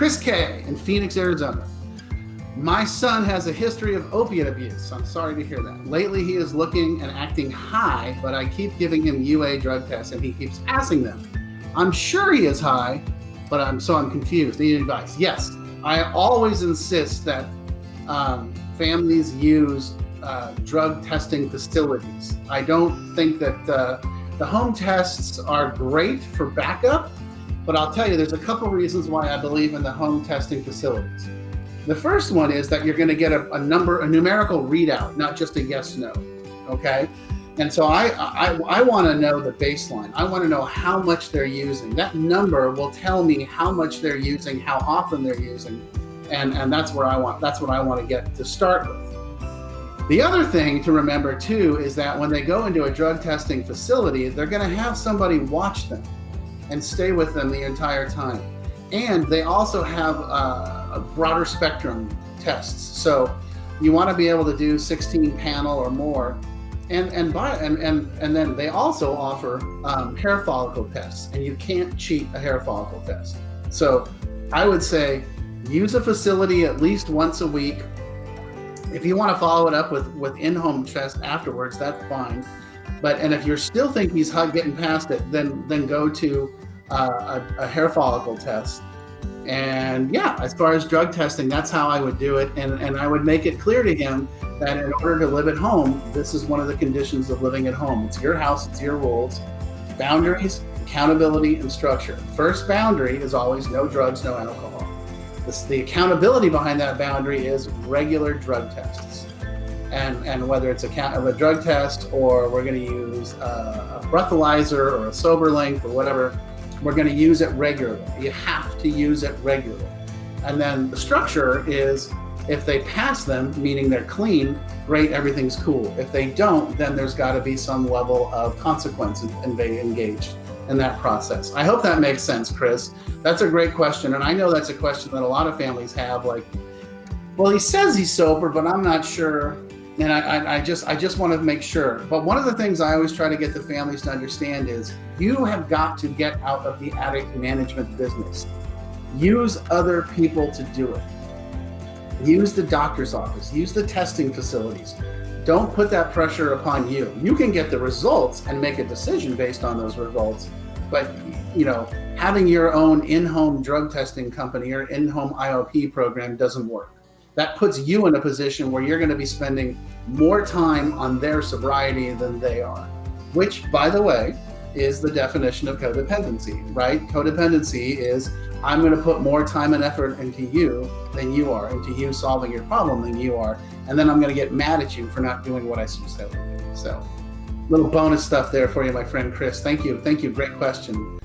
Chris K in Phoenix, Arizona. My son has a history of opiate abuse. I'm sorry to hear that. Lately, he is looking and acting high, but I keep giving him UA drug tests and he keeps passing them. I'm sure he is high, but I'm confused. Need advice? Yes, I always insist that families use drug testing facilities. I don't think that the home tests are great for backup, but I'll tell you, there's a couple reasons why I believe in the home testing facilities. The first one is that you're going to get a numerical readout, not just a yes, no, okay? And so I want to know the baseline. I want to know how much they're using. That number will tell me how much they're using, how often they're using, and that's what I want to get to start with. The other thing to remember too is that when they go into a drug testing facility, they're going to have somebody watch them and stay with them the entire time. And they also have a broader spectrum tests. So you want to be able to do 16 panel or more. And then they also offer hair follicle tests, and you can't cheat a hair follicle test. So I would say use a facility at least once a week. If you want to follow it up with in-home test afterwards, that's fine. And if you still think he's getting past it, then go to a hair follicle test. And yeah, as far as drug testing, that's how I would do it. And I would make it clear to him that in order to live at home, this is one of the conditions of living at home. It's your house, it's your rules, boundaries, accountability, and structure. First boundary is always no drugs, no alcohol. The accountability behind that boundary is regular drug tests. And whether it's a drug test or we're going to use a breathalyzer or a SoberLink or whatever, we're going to use it regularly. You have to use it regularly. And then the structure is if they pass them, meaning they're clean, great, everything's cool. If they don't, then there's got to be some level of consequence and they engaged in that process. I hope that makes sense, Chris. That's a great question. And I know that's a question that a lot of families have, like, well, he says he's sober, but I'm not sure. And I just want to make sure. But one of the things I always try to get the families to understand is you have got to get out of the addict management business. Use other people to do it. Use the doctor's office. Use the testing facilities. Don't put that pressure upon you. You can get the results and make a decision based on those results. But, having your own in-home drug testing company or in-home IOP program doesn't work. That puts you in a position where you're going to be spending more time on their sobriety than they are, which, by the way, is the definition of codependency, right? Codependency is I'm going to put more time and effort into you than you are, into you solving your problem than you are, and then I'm going to get mad at you for not doing what I said to do. So, little bonus stuff there for you, my friend Chris. Thank you. Great question.